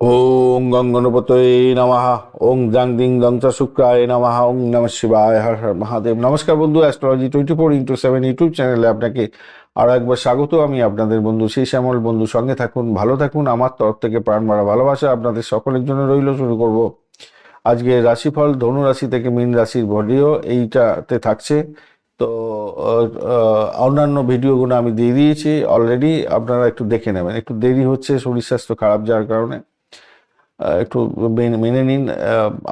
ওং গং গণপতয়ে নমঃ। ওং জাং দিং দং চ শুক্রায় নমঃ। ওং নমঃ শিবায়, হর হর মহাদেব। নমস্কার বন্ধু, অ্যাস্ট্রোলজি 24x7 ইউটিউব চ্যানেলে আপনাকে আরও একবার স্বাগত। আমি আপনাদের বন্ধু সেই শ্যামল। বন্ধু সঙ্গে থাকুন, ভালো থাকুন। আমার তরফ থেকে প্রাণ মারা ভালোবাসা আপনাদের সকলের জন্য রইল। শুরু করব আজকে রাশিফল। ধনু রাশি থেকে মীন রাশির ভিডিও এইটাতে থাকছে। তো অন্যান্য ভিডিওগুলো আমি দিয়ে দিয়েছি অলরেডি, আপনারা একটু দেখে নেবেন। একটু দেরি হচ্ছে শরীর স্বাস্থ্য খারাপ যাওয়ার কারণে, একটু মেনে নিন।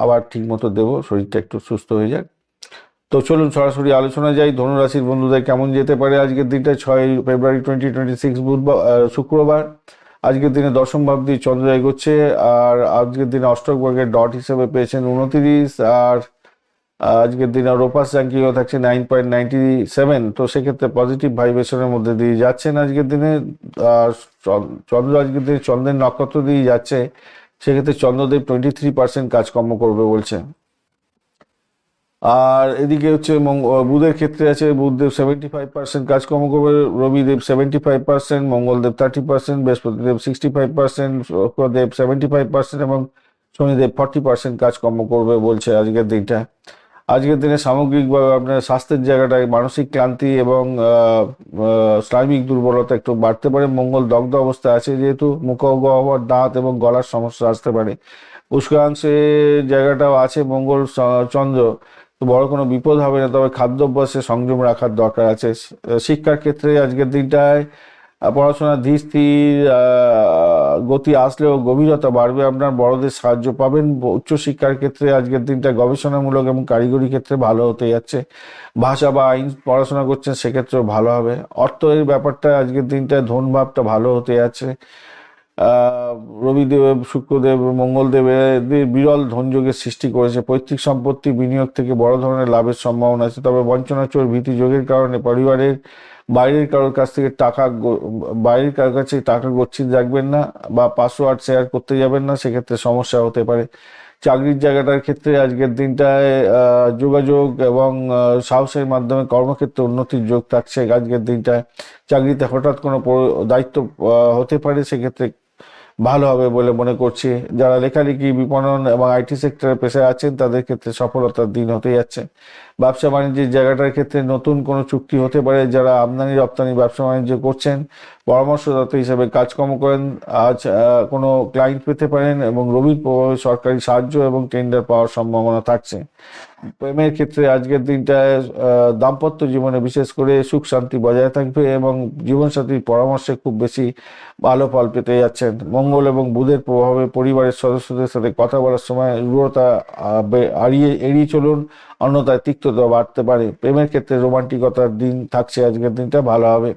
আবার ঠিক মতো দেবো, শরীরটা একটু সুস্থ হয়ে যাক। তো চলুন সরাসরি আলোচনা যাই। ধনুরাশির বন্ধুদের কেমন যেতে পারে আজকের দিনটা? 6 ফেব্রুয়ারি 2026 বুধবার, শুক্রবার। আজকের দিনে দশম ভাব দিয়ে চন্দ্র এগোচ্ছে, আর আজকের দিনে অষ্টক ভাগের ডট হিসেবে পেয়েছেন 29, আর আজকের দিনে রোপাস র্যাঙ্কিংও থাকছে 9.97। তো সেক্ষেত্রে পজিটিভ ভাইব্রেশনের মধ্যে দিয়ে যাচ্ছেন আজকের দিনে। আর চন্দ্র আজকের দিনে চন্দ্রের নক্ষত্র দিয়ে যাচ্ছে, সেক্ষেত্রে চন্দ্রদেব 23% কাজকর্ম করবে বলছে। আর এদিকে হচ্ছে বুধের ক্ষেত্রে আছে, বুধদেব 75% কাজকর্ম করবে, রবিদেব 75%, মঙ্গলদেব 30%, বৃহস্পতিদেব 65%, শুক্রদেব 75% এবং শনিদেব 40% কাজকর্ম করবে বলছে আজকের দিনটা। আজকের দিনে সামগ্রিকভাবে আপনার স্বাস্থ্যের জায়গাটায় মানসিক ক্লান্তি এবং শারীরিক দুর্বলতা একটু বাড়তে পারে। মঙ্গল দগ্ধ অবস্থায় আছে যেহেতু, মুখগহ্বর, দাঁত এবং গলার সমস্যা আসতে পারে। পুষ্করাংশের জায়গাটাও আছে মঙ্গল চন্দ্র, তো বড় কোনো বিপদ হবে না, তবে খাদ্যাভ্যাসে সংযম রাখার দরকার আছে। শিক্ষার ক্ষেত্রে আজকের দিনটায় পড়াশোনা ধীর স্থির গতি আসলেও গভীরতা বাড়বে। আপনার বড়দের সাহায্য পাবেন। উচ্চশিক্ষার ক্ষেত্রে আজকের দিনটা গবেষণামূলক এবং কারিগরি ক্ষেত্রে ভালো হতে যাচ্ছে। ভাষা বা আইন পড়াশোনা করছেন সেক্ষেত্রেও ভালো হবে। অর্থের ব্যাপারটা আজকের দিনটায় ধন ভাবটা ভালো হতে যাচ্ছে। রবিদেব, শুক্রদেব, মঙ্গলদেব বিরল ধনযোগের সৃষ্টি করেছে। পৈতৃক সম্পত্তি বিনিয়োগ থেকে বড় ধরনের লাভের সম্ভাবনা আছে, তবে বঞ্চনা, চোর, ভীতি যোগের কারণে পরিবারের বাইরের কারোর কাছ থেকে বাইরের কারোর কাছে টাকা গচ্ছিত রাখবেন না, বা পাসওয়ার্ড শেয়ার করতে যাবেন না, সেক্ষেত্রে সমস্যা হতে পারে। চাকরির জায়গাটার ক্ষেত্রে আজকের দিনটায় যোগাযোগ এবং সাহসের মাধ্যমে কর্মক্ষেত্রে উন্নতির যোগ থাকছে আজকের দিনটায়। চাকরিতে হঠাৎ কোনো দায়িত্ব হতে পারে, সেক্ষেত্রে ভালো হবে বলে মনে করছি। যারা লেখালেখি, বিপণন এবং আইটি সেক্টরে পেশায় আছেন তাদের ক্ষেত্রে সফলতার দিন হতে যাচ্ছে। ব্যবসা বাণিজ্যের জায়গাটার ক্ষেত্রে নতুন কোনো চুক্তি হতে পারে। যারা আমদানি রপ্তানি ব্যবসা বাণিজ্য করছেন, পরামর্শদাতা হিসেবে কাজকর্ম করেন, আজ কোনো ক্লায়েন্ট পেতে পারেন এবং রবির প্রভাবে সরকারি সাহায্য এবং টেন্ডার পাওয়ার সম্ভাবনা থাকছে। প্রেমের ক্ষেত্রে আজকের দিনটায় দাম্পত্য জীবনে বিশেষ করে সুখ শান্তি বজায় থাকবে এবং জীবনসাথীর পরামর্শে খুব বেশি ভালো ফল পেতে যাচ্ছেন। মঙ্গল এবং বুধের প্রভাবে পরিবারের সদস্যদের সাথে কথা বলার সময় রূঢ়তা এড়িয়ে চলুন, অন্যথায় তিক্ততা বাড়তে পারে। প্রেমের ক্ষেত্রে রোমান্টিকতার দিন থাকছে আজকের দিনটা, ভালো হবে।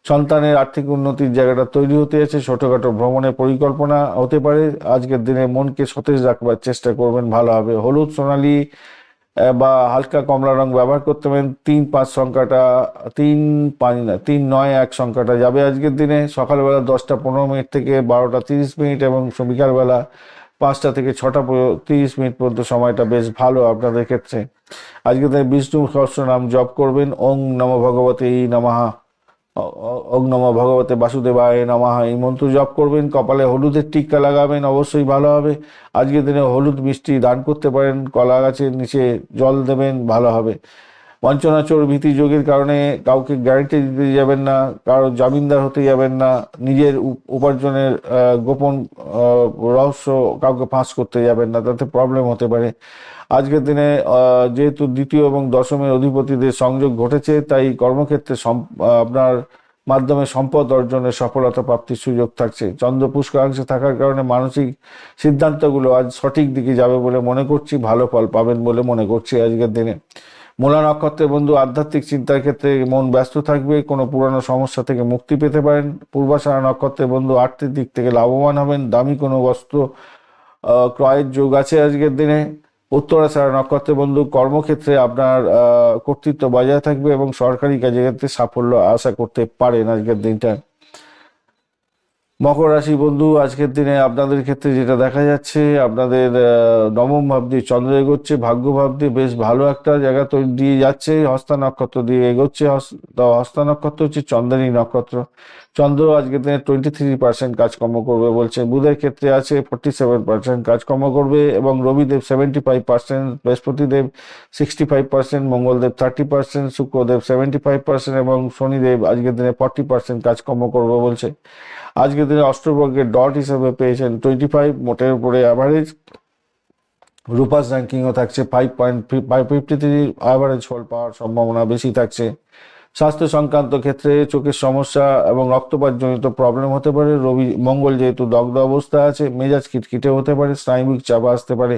সন্তানের আর্থিক উন্নতির জায়গাটা তৈরি হতে আছে। ছোটখাটো ভ্রমণের পরিকল্পনা হতে পারে। আজকের দিনে মনকে সতেজ রাখবার চেষ্টা করবেন, ভালো হবে। হলুদ, সোনালী বা হালকা কমলা রং ব্যবহার করতে পারেন। 3-5 সংখ্যাটা, 3-5 না 3-9-1 সংখ্যাটা যাবে আজকের দিনে। সকালবেলা 10টা 15 মিনিট থেকে 12টা 30 মিনিট এবং বিকালবেলা 5টা থেকে 6টা 30 মিনিট পর্যন্ত সময়টা বেশ ভালো আপনাদের ক্ষেত্রে। আজকের দিনে বিষ্ণু সহস্রনাম জপ করবেন। ওং নমো ভগবতে নমঃ, ওং নমো ভগবতে বাসুদেবায় নমঃ, এই মন্ত্র জপ করবেন। কপালে হলুদের টিক্কা লাগাবেন, অবশ্যই ভালো হবে। আজকের দিনে হলুদ মিষ্টি দান করতে পারেন। কলা গাছের নিচে জল দেবেন, ভালো হবে। বঞ্চনা, চোর, ভীতি যোগের কারণে কাউকে গ্যারান্টি দিতে যাবেন না, কারো জামিনদার হতে যাবেন না। নিজের উপার্জনের গোপন রহস্য কাউকে ফাঁস করতে যাবেন না, তাতে প্রবলেম হতে পারে। আজকের দিনে যেহেতু দ্বিতীয় এবং দশমের অধিপতিদের সংযোগ ঘটেছে, তাই কর্মক্ষেত্রে আপনার মাধ্যমে সম্পদ অর্জনের সফলতা প্রাপ্তির সুযোগ থাকছে। চন্দ্র পুষ্করাংশে থাকার কারণে মানসিক সিদ্ধান্তগুলো আজ সঠিক দিকে যাবে বলে মনে করছি, ভালো ফল পাবেন বলে মনে করছি আজকের দিনে। মূলা নক্ষত্রের বন্ধু আধ্যাত্মিক চিন্তার ক্ষেত্রে মন ব্যস্ত থাকবে, কোনো পুরানো সমস্যা থেকে মুক্তি পেতে পারেন। পূর্বাষাঢ়া নক্ষত্রের বন্ধু আর্থিক দিক থেকে লাভবান হবেন। দামি কোনো বস্ত্র ক্রয়ের যোগ আছে আজকের দিনে। উত্তরাষাঢ়া নক্ষত্রের বন্ধু কর্মক্ষেত্রে আপনার কর্তৃত্ব বজায় থাকবে এবং সরকারি কাজের ক্ষেত্রে সাফল্য আশা করতে পারেন আজকের দিনটা। মকর রাশি বন্ধু আজকের দিনে আপনাদের ক্ষেত্রে যেটা দেখা যাচ্ছে, আপনাদের নবম ভাব দিয়ে চন্দ্র এগোচ্ছে, ভাগ্য ভাব দিয়ে বেশ ভালো একটা জায়গা তৈরি দিয়ে যাচ্ছে। হস্তা নক্ষত্র দিয়ে এগোচ্ছে। হস্তা নক্ষত্র হচ্ছে চন্দ্রানী নক্ষত্র। চন্দ্র আজকের দিনে 23% কাজকর্ম করবে বলছে। বুধের ক্ষেত্রে আছে 47% কাজকর্ম করবে এবং রবিদেব 75%, বৃহস্পতিদেব 65%, মঙ্গলদেব 30%, শুক্রদেব 75% এবং শনিদেব আজকের দিনে 40% কাজকর্ম করবে বলছে। আজকের দিনে অষ্টবর্গের ডট হিসেবে পেয়েছেন 25, মোটের উপরে অ্যাভারেজ। রূপাস র্যাঙ্কিংও থাকছে 5.53, অ্যাভারেজ ফল পাওয়ার সম্ভাবনা বেশি থাকছে। স্বাস্থ্য সংক্রান্ত ক্ষেত্রে চোখের সমস্যা এবং রক্তপাতজনিত প্রবলেম হতে পারে। মঙ্গল যেহেতু দগ্ধ অবস্থা আছে, মেজাজ খিটখিটে হতে পারে, স্নায়ুবিক চাপ আসতে পারে।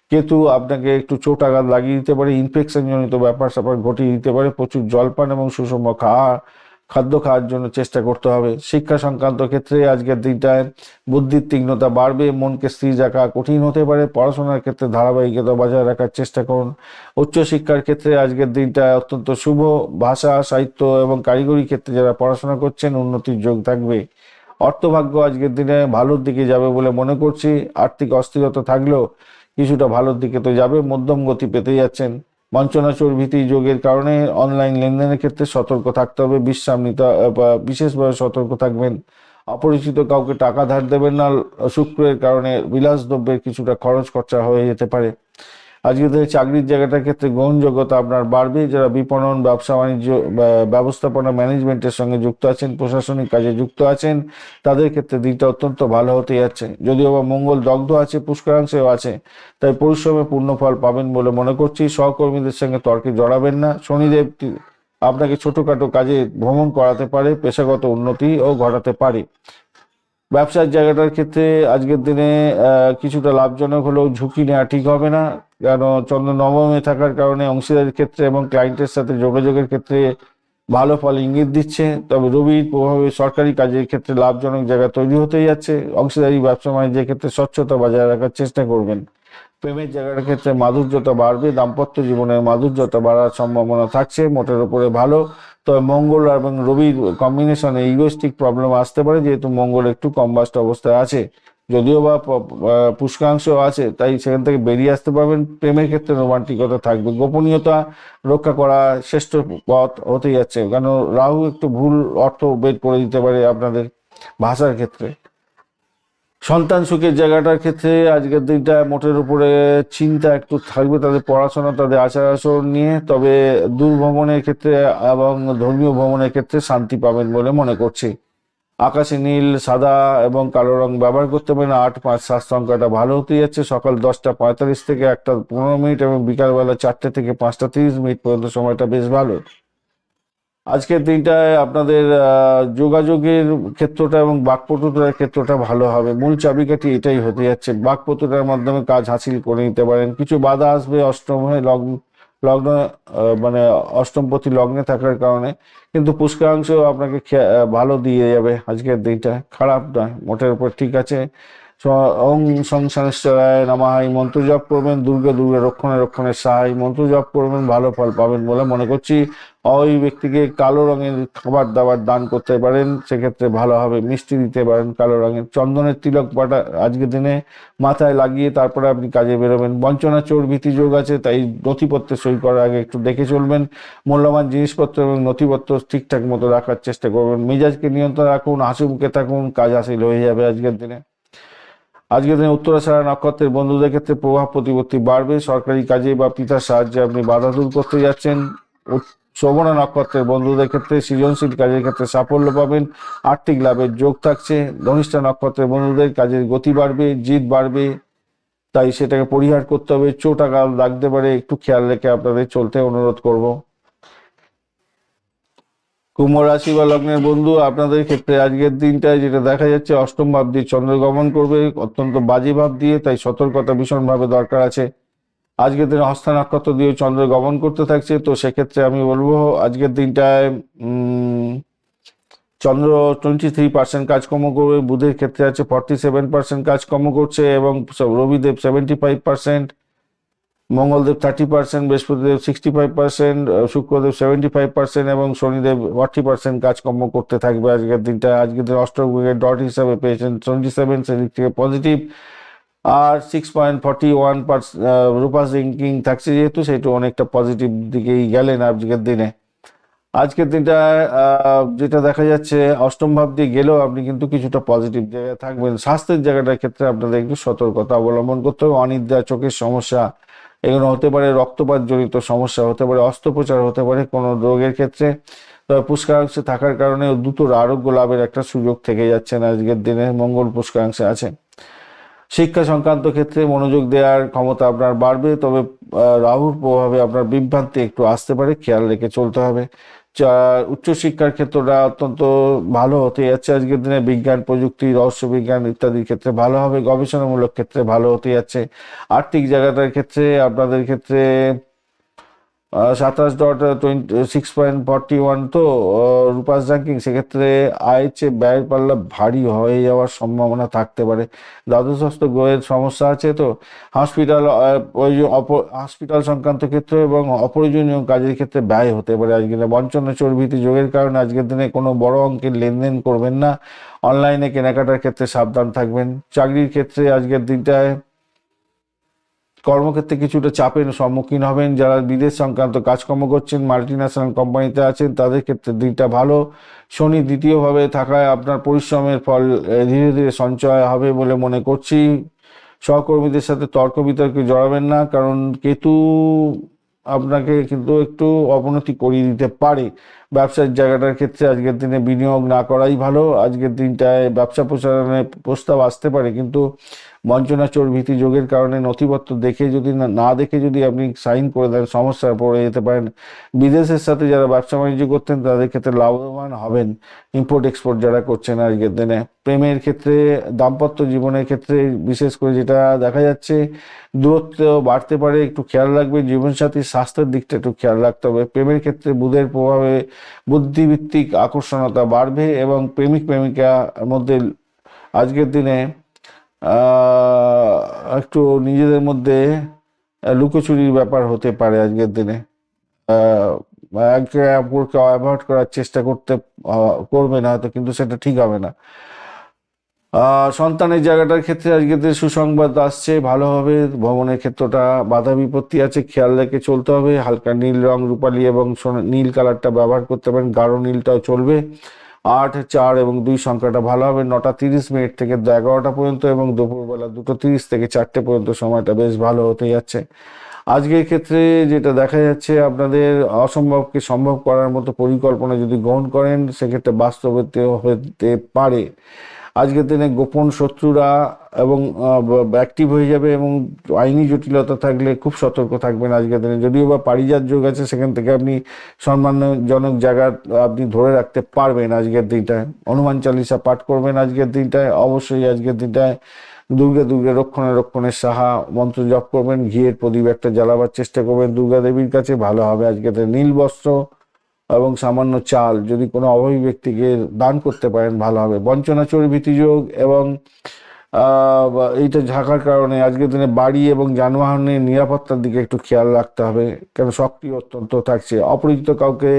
কেতু আপনাকে একটু চোট আঘাত লাগিয়ে দিতে পারে, ইনফেকশন জনিত ব্যাপার স্যাপার ঘটিয়ে দিতে পারে। প্রচুর জলপান এবং সুষম খাদ্য খাওয়ার জন্য চেষ্টা করতে হবে। শিক্ষা সংক্রান্ত ক্ষেত্রে আজকের দিনটায় বুদ্ধির তীক্ষ্ণতা বাড়বে, মনকে স্থির রাখা কঠিন হতে পারে। পড়াশোনার ক্ষেত্রে ধারাবাহিকতা বজায় রাখার চেষ্টা করুন। উচ্চশিক্ষার ক্ষেত্রে আজকের দিনটা অত্যন্ত শুভ। ভাষা, সাহিত্য এবং কারিগরি ক্ষেত্রে যারা পড়াশোনা করছেন উন্নতির যোগ থাকবে। অর্থভাগ্য আজকের দিনে ভালোর দিকে যাবে বলে মনে করছি। আর্থিক অস্থিরতা থাকলেও কিছুটা ভালোর দিকে তো যাবে, মধ্যম গতি পেতে যাচ্ছেন। বঞ্চনাচোর ভীতি যোগের কারণে অনলাইন লেনদেনের ক্ষেত্রে সতর্ক থাকতে হবে, বিশ্রাম নিতে বিশেষভাবে সতর্ক থাকবেন। অপরিচিত কাউকে টাকা ধার দেবেন না। শুক্রের কারণে বিলাসদ্রব্যের কিছুটা খরচ খরচা হয়ে যেতে পারে। আজকে থেকে চাকরির জায়গাটার ক্ষেত্রে গ্রহণযোগ্যতা আপনার বাড়বে। যারা বিপণন, ব্যবসা বাণিজ্য, ব্যবস্থাপনা ম্যানেজমেন্টের সঙ্গে যুক্ত আছেন, প্রশাসনিক কাজে যুক্ত আছেন, তাদের ক্ষেত্রে দিনটা অত্যন্ত ভালো হতে যাচ্ছে। যদিও বা মঙ্গল দগ্ধ আছে, পুষ্করাংশেও আছে, তাই পরিশ্রমে পূর্ণ ফল পাবেন বলে মনে করছি। সহকর্মীদের সঙ্গে তর্কে জড়াবেন না। শনিদেব আপনাকে ছোটখাটো কাজে ভ্রমণ করাতে পারে, পেশাগত উন্নতিও ঘটাতে পারে। ব্যবসার জায়গাটার ক্ষেত্রে আজকের দিনে কিছুটা লাভজনক হলেও ঝুঁকি নেওয়া ঠিক হবে না, কারণ চন্দ্র নবমে থাকার কারণে অংশীদারির ক্ষেত্রে এবং ক্লায়েন্টের সাথে যোগাযোগের ক্ষেত্রে ভালো ফল ইঙ্গিত দিচ্ছে। তবে রবির প্রভাবে সরকারি কাজের ক্ষেত্রে লাভজনক জায়গা তৈরি হতে যাচ্ছে। অংশীদারি ব্যবসা বাণিজ্যের ক্ষেত্রে স্বচ্ছতা বজায় রাখার চেষ্টা করবেন। প্রেমের জায়গাটার ক্ষেত্রে মাধুর্যতা বাড়বে, দাম্পত্য জীবনের মাধুর্যতা বাড়ার সম্ভাবনা থাকছে, মোটের উপরে ভালো। তবে মঙ্গল এবং রবির কম্বিনেশনে ইগোস্টিক প্রবলেম আসতে পারে, যেহেতু মঙ্গল একটু কম্বাস্ট অবস্থায় আছে, যদিও বা পুষ্কাংশ আছে, তাই সেখান থেকে বেরিয়ে আসতে পারবেন। প্রেমের ক্ষেত্রে রোমান্টিকতা থাকবে। গোপনীয়তা রক্ষা করা শ্রেষ্ঠ পথ হতে যাচ্ছে, কারণ রাহু একটু ভুল অর্থ বের করে দিতে পারে আপনাদের ভাষার ক্ষেত্রে। সন্তান সুখের জায়গাটার ক্ষেত্রে আজকের দিনটা মোটের উপরে চিন্তা একটু থাকবে তাদের পড়াশোনা, তাদের আচার আচরণ নিয়ে। তবে দূর ভ্রমণের ক্ষেত্রে এবং ধর্মীয় ভ্রমণের ক্ষেত্রে শান্তি পাবেন বলে মনে করছি। আকাশে নীল, সাদা এবং কালো রং ব্যবহার করতে পারেন। 8, 5, 7 সংখ্যাটা ভালো হতে যাচ্ছে। সকাল 10:45 থেকে 1:15 এবং বিকালবেলা 4টে থেকে 5:30 পর্যন্ত সময়টা বেশ ভালো। আজকের দিনটায় আপনাদের যোগাযোগের ক্ষেত্রটা এবং বাকপটুতার ক্ষেত্রটা ভালো হবে। মূল চাবিকাঠি এটাই হতে যাচ্ছে, বাকপটুতার মাধ্যমে কাজ হাসিল করে নিতে পারেন। কিছু বাধা আসবে অষ্টমে লগ্ন মানে অষ্টমপতি লগ্নে থাকার কারণে, কিন্তু পুষ্করাংশ আপনাকে ভালো দিয়ে যাবে। আজকের দিনটা খারাপ নয়, মোটের উপর ঠিক আছে। ওং সংসানেশ্বরায় নমঃ এই মন্ত্র জপ করবেন। দুর্গে দুর্গে রক্ষণে রক্ষণে সাহাই মন্ত্র জপ করবেন, ভালো ফল পাবেন বলে মনে করছি। ওই ব্যক্তিকে কালো রঙের খাবার দাবার দান করতে পারেন, সেক্ষেত্রে ভালো হবে। মিষ্টি দিতে পারেন কালো রঙের। চন্দনের তিলক পাটা আজকের দিনে মাথায় লাগিয়ে তারপরে আপনি কাজে বেরোবেন। বঞ্চনা চোর ভীতি যোগ আছে, তাই নথিপত্রে সই করার আগে একটু দেখে চলবেন। মূল্যবান জিনিসপত্র এবং নথিপত্র ঠিকঠাক মতো রাখার চেষ্টা করবেন। মেজাজকে নিয়ন্ত্রণ রাখুন, হাসি মুখে থাকুন, কাজ হাসিল হয়ে যাবে আজকের দিনে। আজকের দিনে উত্তরাষাঢ়া নক্ষত্রের বন্ধুদের ক্ষেত্রে প্রভাব প্রতিপত্তি বাড়বে। সরকারি কাজে বা পিতার সাহায্যে আপনি বাধা দূর করতে যাচ্ছেন। শ্রবণা নক্ষত্রের বন্ধুদের ক্ষেত্রে সৃজনশীল কাজের ক্ষেত্রে সাফল্য পাবেন, আর্থিক লাভের যোগ থাকছে। ধনিষ্ঠা নক্ষত্রের বন্ধুদের কাজের গতি বাড়বে, জিদ বাড়বে, তাই সেটাকে পরিহার করতে হবে। চোট আঘাত লাগতে পারে, একটু খেয়াল রেখে আপনাদের চলতে অনুরোধ করব। কুম্ভ রাশি বা লগ্নের বন্ধু, আপনাদের ক্ষেত্রে আজকের দিনটায় যেটা দেখা যাচ্ছে, অষ্টম ভাব দিয়ে চন্দ্র গমন করবে, অত্যন্ত বাজে ভাব দিয়ে, তাই সতর্কতা ভীষণভাবে দরকার আছে। আজকের দিনে হস্তা নক্ষত্র দিয়ে চন্দ্র গমন করতে থাকছে, তো সেক্ষেত্রে আমি বলবো আজকের দিনটায় চন্দ্র 23% কাজকর্ম করবে। বুধের ক্ষেত্রে আছে 47% কাজকর্ম করছে এবং রবিদেব 75%, মঙ্গলদেব 30%, বৃহস্পতিদেব 65%, শুক্রদেব 75% এবং শনিদেব 40% কাজকর্ম করতে থাকবে আজকের দিনটা। আজকের দিন অষ্টগ্রহের ডট হিসাবে পেয়েছেন 27, সেদিক থেকে পজিটিভ। আর 6.41% রূপাস র্যাঙ্কিং থাকছে, যেহেতু সেটা অনেকটা পজিটিভ দিকেই গেলেন আজকের দিনে। আজকের দিনটা যেটা দেখা যাচ্ছে অষ্টম ভাব দিয়ে গেলেও আপনি কিন্তু কিছুটা পজিটিভ জায়গায় থাকবেন। স্বাস্থ্যের জায়গাটার ক্ষেত্রে আপনাদের একটু সতর্কতা অবলম্বন করতে হবে। অনিদ্রা, চোখের সমস্যা এগুলো হতে পারে, রক্তপাত জনিত সমস্যা হতে পারে, অস্ত্রোপচার হতে পারে কোনো রোগের ক্ষেত্রে। তবে পুষ্করাংশে থাকার কারণে দ্রুত আরোগ্য লাভের একটা সুযোগ থেকে যাচ্ছে না আজকের দিনে। মঙ্গল পুষ্করাংশে আছে। শিক্ষা সংক্রান্ত ক্ষেত্রে মনোযোগ দেওয়ার ক্ষমতা আপনার বাড়বে, তবে রাহুর প্রভাবে আপনার বিভ্রান্তি একটু আসতে পারে, খেয়াল রেখে চলতে হবে। উচ্চশিক্ষার ক্ষেত্রটা অত্যন্ত ভালো হতে যাচ্ছে আজকের দিনে। বিজ্ঞান, প্রযুক্তি, রহস্য বিজ্ঞান ইত্যাদির ক্ষেত্রে ভালো হবে। গবেষণামূলক ক্ষেত্রে ভালো হতে যাচ্ছে। আর্থিক জায়গাটার ক্ষেত্রে আপনাদের ক্ষেত্রে 27.26.41 তো রূপাস র্যাঙ্কিং, সেক্ষেত্রে আয়ের চেয়ে ব্যয়ের পাল্লা ভারী হয়ে যাওয়ার সম্ভাবনা থাকতে পারে। দ্বাদশস্থ গ্রহের সমস্যা আছে তো হসপিটাল, হসপিটাল সংক্রান্ত ক্ষেত্রে এবং অপ্রয়োজনীয় কাজের ক্ষেত্রে ব্যয় হতে পারে আজকের দিনে। বঞ্চনা, চর্বিতি যোগের কারণে আজকের দিনে কোনো বড় অঙ্কের লেনদেন করবেন না। অনলাইনে কেনাকাটার ক্ষেত্রে সাবধান থাকবেন। চাকরির ক্ষেত্রে আজকের দিনটায় কর্মক্ষেত্রে কিছুটা চাপের সম্মুখীন হবেন। যারা বিদেশ সংক্রান্ত কাজকর্ম করছেন, মাল্টিন্যাশনাল কোম্পানিতে আছেন, তাদের ক্ষেত্রে দিনটা ভালো। শনি দ্বিতীয়ভাবে থাকায় আপনার পরিশ্রমের ফল ধীরে ধীরে সঞ্চয় হবে বলে মনে করছি। সহকর্মীদের সাথে তর্ক বিতর্কে জড়াবেন না, কারণ কেতু আপনাকে কিন্তু একটু অবনতি করিয়ে দিতে পারে। ব্যবসার জায়গাটার ক্ষেত্রে আজকের দিনে বিনিয়োগ না করাই ভালো। আজকের দিনটায় ব্যবসা প্রসারণের প্রস্তাব আসতে পারে, কিন্তু বঞ্চনা, চোর, ভীতি যোগের কারণে নথিপত্র দেখে যদি না দেখে যদি আপনি সাইন করে দেন, সমস্যায় পড়ে যেতে পারেন। বিদেশের সাথে যারা ব্যবসা বাণিজ্য করতেন তাদের ক্ষেত্রে লাভবান হবেন। ইম্পোর্ট এক্সপোর্ট যারা করছেন আজকের দিনে। প্রেমের ক্ষেত্রে, দাম্পত্য জীবনের ক্ষেত্রে বিশেষ করে যেটা দেখা যাচ্ছে, দূরত্ব বাড়তে পারে, একটু খেয়াল রাখবেন। জীবনসাথীর স্বাস্থ্যের দিকটা একটু খেয়াল রাখতে হবে। প্রেমের ক্ষেত্রে বুধের প্রভাবে বুদ্ধিভিত্তিক আকর্ষণতা বাড়বে এবং প্রেমিক প্রেমিকার মধ্যে আজকের দিনে একটু নিজেদের মধ্যে লুকোচুরির ব্যাপার হতে পারে আজকের দিনে। একে অপরকে অ্যাভয়েড করার চেষ্টা করবে না হয়তো, কিন্তু সেটা ঠিক হবে না। সন্তানের জায়গাটার ক্ষেত্রে আজকের দিনে সুসংবাদ আসছে, ভালো হবে। ভ্রমণের ক্ষেত্রটা বাধা বিপত্তি আছে, খেয়াল রেখে চলতে হবে। হালকা নীল রং, রূপালী এবং নীল কালারটা ব্যবহার করতে পারেন, গাঢ় নীলটাও চলবে। 8, 4 এবং 2 সংখ্যাটা ভালো হবে। 9:30 থেকে 11টা পর্যন্ত এবং দুপুরবেলা 2:30 থেকে 4টে পর্যন্ত সময়টা বেশ ভালো হতে যাচ্ছে। আজকের ক্ষেত্রে যেটা দেখা যাচ্ছে, আপনাদের অসম্ভবকে সম্ভব করার মতো পরিকল্পনা যদি গ্রহণ করেন, সেক্ষেত্রে বাস্তবায়িত হতে পারে। আজকের দিনে গোপন শত্রুরা এবং অ্যাক্টিভ হয়ে যাবে, এবং আইনি জটিলতা থাকলে খুব সতর্ক থাকবেন আজকের দিনে। যদিও বা পারিজাত যোগ আছে, সেখান থেকে আপনি সম্মানজনক জায়গা আপনি ধরে রাখতে পারবেন আজকের দিনটায়। হনুমান চালিসা পাঠ করবেন আজকের দিনটায়। অবশ্যই আজকের দিনটায় দুর্গে দুর্গে রক্ষণের সাহা মন্ত্র জপ করবেন। ঘিয়ের প্রদীপ একটা জ্বালাবার চেষ্টা করবেন দুর্গা দেবীর কাছে, ভালো হবে। আজকের দিনে নীল বস্ত্র এবং সামান্য চাল যদি কোনো অভাবী ব্যক্তিকে দান করতে পারেন, ভালো হবে। বঞ্চনা, চোর, ভীতিযোগ এবং এইটা ঝাঁকার কারণে আজকের দিনে বাড়ি এবং যানবাহনের নিরাপত্তার দিকে একটু খেয়াল রাখতে হবে, কেন শক্তি অত্যন্ত থাকছে। অপরিচিত কাউকে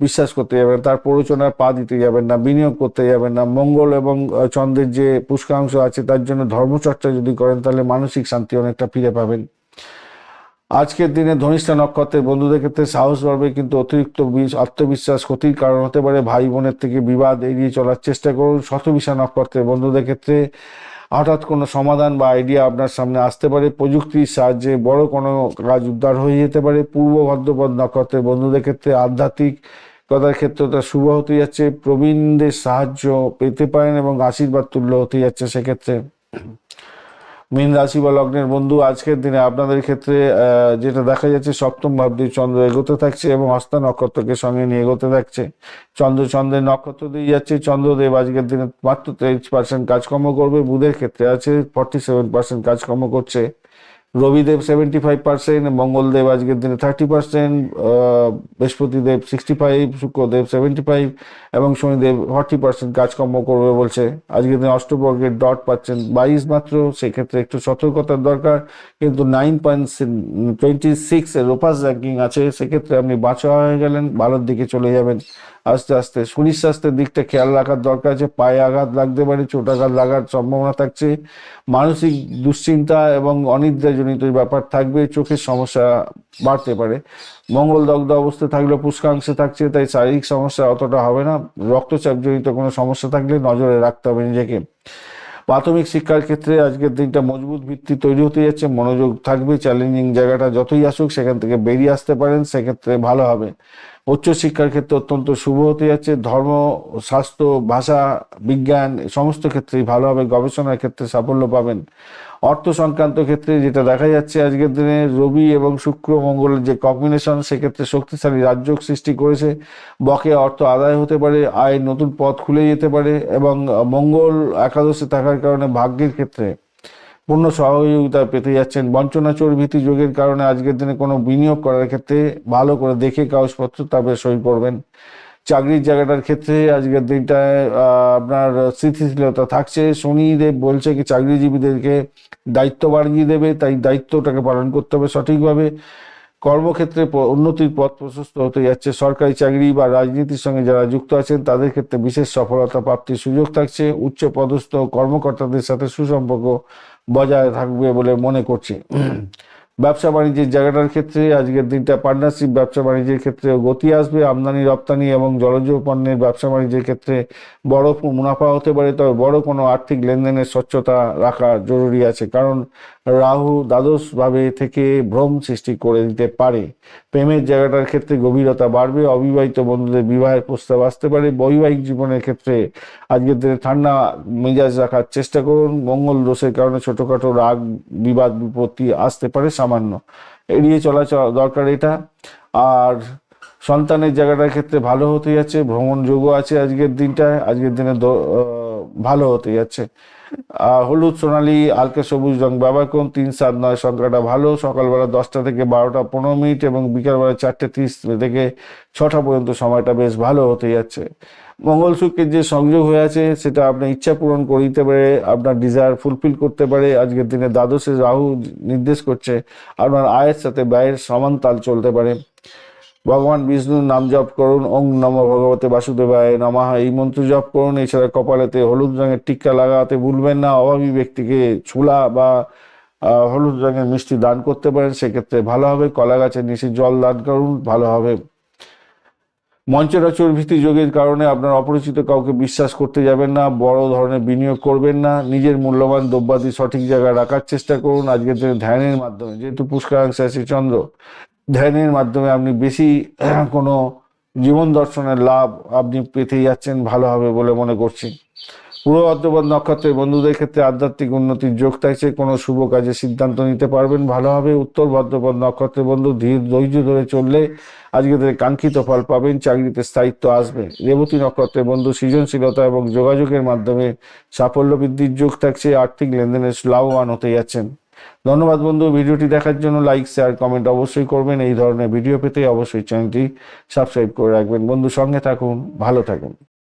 বিশ্বাস করতে যাবেন, তার প্ররোচনায় পা দিতে যাবেন না, বিনিয়োগ করতে যাবেন না। মঙ্গল এবং চন্দ্রের যে পুষ্করাংশ আছে, তার জন্য ধর্মচর্চা যদি করেন তাহলে মানসিক শান্তি অনেকটা ফিরে পাবেন। আজকের দিনে ধনিষ্ঠা নক্ষত্রের বন্ধুদের ক্ষেত্রে সাহস বাড়বে, কিন্তু অতিরিক্ত আত্মবিশ্বাস ক্ষতির কারণ হতে পারে। ভাই বোনের থেকে বিবাদ এড়িয়ে চলার চেষ্টা করুন। শতবিশা নক্ষত্রের বন্ধুদের ক্ষেত্রে হঠাৎ কোনো সমাধান বা আইডিয়া আপনার সামনে আসতে পারে। প্রযুক্তির সাহায্যে বড় কোনো কাজ উদ্ধার হয়ে যেতে পারে। পূর্ব ভাদ্রপদ নক্ষত্রের বন্ধুদের ক্ষেত্রে আধ্যাত্মিকতার ক্ষেত্রটা শুভ হতে যাচ্ছে। প্রবীণদের সাহায্য পেতে পারেন এবং আশীর্বাদ তুল্য হতে যাচ্ছে সেক্ষেত্রে। মীন রাশি বা লগ্নের বন্ধু, আজকের দিনে আপনাদের ক্ষেত্রে যেটা দেখা যাচ্ছে, সপ্তম ভাব দিয়ে চন্দ্র এগোতে থাকছে এবং হস্তা নক্ষত্রকে সঙ্গে নিয়ে এগোতে থাকছে। চন্দ্রের নক্ষত্র দিয়ে যাচ্ছে। চন্দ্রদেব আজকের দিনে মাত্র 23% কাজকর্ম করবে। বুধের ক্ষেত্রে আছে 47% কাজকর্ম করছে। রবিদেব 75%, মঙ্গলদেব আজকের দিনে 30%, বৃহস্পতিদেব 65, শুক্রদেব 75 এবং শনিদেব 40% কাজকর্ম করবে বলছে। আজকের দিনে অষ্টবর্গের ডট পাচ্ছেন 22 মাত্র, সেক্ষেত্রে একটু সতর্কতার দরকার। কিন্তু 9.26 এর রোপাস র্যাঙ্কিং আছে, সেক্ষেত্রে আপনি বাঁচা হয়ে গেলেন, ভালোর দিকে চলে যাবেন। আস্তে আস্তে। শরীর স্বাস্থ্যের দিকটা খেয়াল রাখার দরকার আছে, পায়ে আঘাত লাগতে পারে, চোট আঘাত লাগার সম্ভাবনা থাকছে, মানসিক দুশ্চিন্তা এবং অনিদ্রাজনিত ব্যাপার থাকবে, চোখের সমস্যা বাড়তে পারে। মঙ্গল দগ্ধ অবস্থায় থাকলে পুষ্কাংশে থাকছে, তাই শারীরিক সমস্যা অতটা হবে না। রক্তচাপজনিত কোনো সমস্যা থাকলে নজরে রাখতে হবে নিজেকে। প্রাথমিক শিক্ষার ক্ষেত্রে আজকের দিনটা মজবুত ভিত্তি তৈরি হতে যাচ্ছে, মনোযোগ থাকবে, চ্যালেঞ্জিং জায়গাটা যতই আসুক সেখান থেকে বেরিয়ে আসতে পারেন, সেক্ষেত্রে ভালো হবে। উচ্চশিক্ষার ক্ষেত্রে অত্যন্ত শুভ হতে যাচ্ছে, ধর্ম, স্বাস্থ্য, ভাষা, বিজ্ঞান সমস্ত ক্ষেত্রেই ভালো হবে, গবেষণার ক্ষেত্রে সাফল্য পাবেন। অর্থ সংক্রান্ত ক্ষেত্রে যেটা দেখা যাচ্ছে আজকের দিনে রবি এবং শুক্র মঙ্গলের যে কম্বিনেশন, সেক্ষেত্রে শক্তিশালী রাজযোগ সৃষ্টি করেছে, বকেয়া অর্থ আদায় হতে পারে, আয়ের নতুন পথ খুলে যেতে পারে, এবং মঙ্গল একাদশে থাকার কারণে ভাগ্যের ক্ষেত্রে পূর্ণ সহযোগিতা পেতে যাচ্ছেন। বঞ্চনা চোর ভীতি যোগের কারণে আজকের দিনে কোনো বিনিয়োগ করার ক্ষেত্রে ভালো করে দেখে কাগজপত্র তারপরে সই করবেন। চাকরির জায়গাটার ক্ষেত্রে আজকের দিনটায় আপনার স্থিতিশীলতা থাকছে। শনিদেব বলছে কি চাকরিজীবীদেরকে দায়িত্ব বাড়িয়ে দেবে, তাই দায়িত্বটাকে পালন করতে হবে সঠিকভাবে। কর্মক্ষেত্রে উন্নতির পথ প্রশস্ত হতে যাচ্ছে। সরকারি চাকরি বা রাজনীতির সঙ্গে যারা যুক্ত আছেন তাদের ক্ষেত্রে বিশেষ সফলতা প্রাপ্তির সুযোগ থাকছে। উচ্চ পদস্থ কর্মকর্তাদের সাথে সুসম্পর্ক বজায় থাকবে বলে মনে করছি। ব্যবসা বাণিজ্যের জায়গাটার ক্ষেত্রে আজকের দিনটা পার্টনারশিপ ব্যবসা বাণিজ্যের ক্ষেত্রে গতি আসবে। আমদানি রপ্তানি এবং জলজ পণ্যের ব্যবসা বাণিজ্যের ক্ষেত্রে বড় মুনাফা হতে পারে, তবে বড় কোনো আর্থিক লেনদেনের স্বচ্ছতা রাখা জরুরি আছে, কারণ রাহু দ্বাদশভাবে থেকে ভ্রম সৃষ্টি করে দিতে পারে। প্রেমের জায়গাটার ক্ষেত্রে গভীরতা বাড়বে, অবিবাহিত বন্ধুদের বিবাহের প্রস্তাব আসতে পারে। বৈবাহিক জীবনের ক্ষেত্রে আজকের দিনে ঠান্ডা মেজাজ রাখার চেষ্টা করুন। মঙ্গল দোষের কারণে ছোটোখাটো রাগ বিবাদ বিপত্তি আসতে পারে, সামান্য এড়িয়ে চলা দরকার এটা। আর সন্তানের জায়গাটার ক্ষেত্রে ভালো হতে যাচ্ছে, ভ্রমণ যোগ্য আছে আজকের দিনটায়, আজকের দিনে ভালো হতে যাচ্ছে। হলুদ, সোনালী, হালকা সবুজ রং ব্যবহার করুন। 3, 7, 9 সংখ্যাটা ভালো। সকালবেলা 10টা থেকে 12টা 15 মিনিট এবং বিকালবেলা 4টে 30 থেকে 6টা পর্যন্ত সময়টা বেশ ভালো হতে যাচ্ছে। মঙ্গল শুক্রের যে সংযোগ হয়ে আছে সেটা আপনার ইচ্ছা পূরণ করে দিতে পারে, আপনার ডিজায়ার ফুলফিল করতে পারে। আজকের দিনে দ্বাদশে রাহু নির্দেশ করছে আপনার আয়ের সাথে ব্যয়ের সমান তাল চলতে পারে। ভগবান বিষ্ণুর নাম জপ করুন, ওং নমঃ ভগবতে বাসুদেবায় নমঃ, এই মন্ত্র জপ করুন। এছাড়া কপালেতে হলুদ রঙের টিক্কা লাগাতে ভুলবেন না। অভাবী ব্যক্তিকে ছোলা বা হলুদ রঙের মিষ্টি দান করতে পারেন, সেক্ষেত্রে ভালো হবে। কলা গাছের নিচে জল দান করুন, ভালো হবে। মঞ্চরাচর ভীতি যোগের কারণে আপনার অপরিচিত কাউকে বিশ্বাস করতে যাবেন না, বড় ধরনের বিনিয়োগ করবেন না। নিজের মূল্যবান দ্রব্যাদি সঠিক জায়গায় রাখার চেষ্টা করুন। আজকের দিনে ধ্যানের মাধ্যমে, যেহেতু পুষ্করাংশে আছে চন্দ্র, ধ্যানের মাধ্যমে আপনি বেশি কোনো জীবন দর্শনের লাভ আপনি পেতে যাচ্ছেন, ভালো হবে বলে মনে করছি। পূর্ব ভাদ্রপদ নক্ষত্রের বন্ধুদের ক্ষেত্রে আধ্যাত্মিক উন্নতির যোগ থাকছে, কোনো শুভ কাজে সিদ্ধান্ত নিতে পারবেন, ভালো হবে। উত্তর ভাদ্রপদ নক্ষত্রের বন্ধু ধৈর্য ধরে চললে আজকে তাদের কাঙ্ক্ষিত ফল পাবেন, চাকরিতে স্থায়িত্ব আসবে। রেবতী নক্ষত্রের বন্ধু সৃজনশীলতা এবং যোগাযোগের মাধ্যমে সাফল্য বৃদ্ধির যোগ থাকছে, আর্থিক লেনদেনের লাভবান হতে যাচ্ছেন। ধন্যবাদ বন্ধু, ভিডিওটি দেখার জন্য। লাইক, শেয়ার, কমেন্ট অবশ্যই করবেন। এই ধরনের ভিডিও পেতে অবশ্যই চ্যানেলটি সাবস্ক্রাইব করে রাখবেন। বন্ধু সঙ্গে থাকুন, ভালো থাকুন।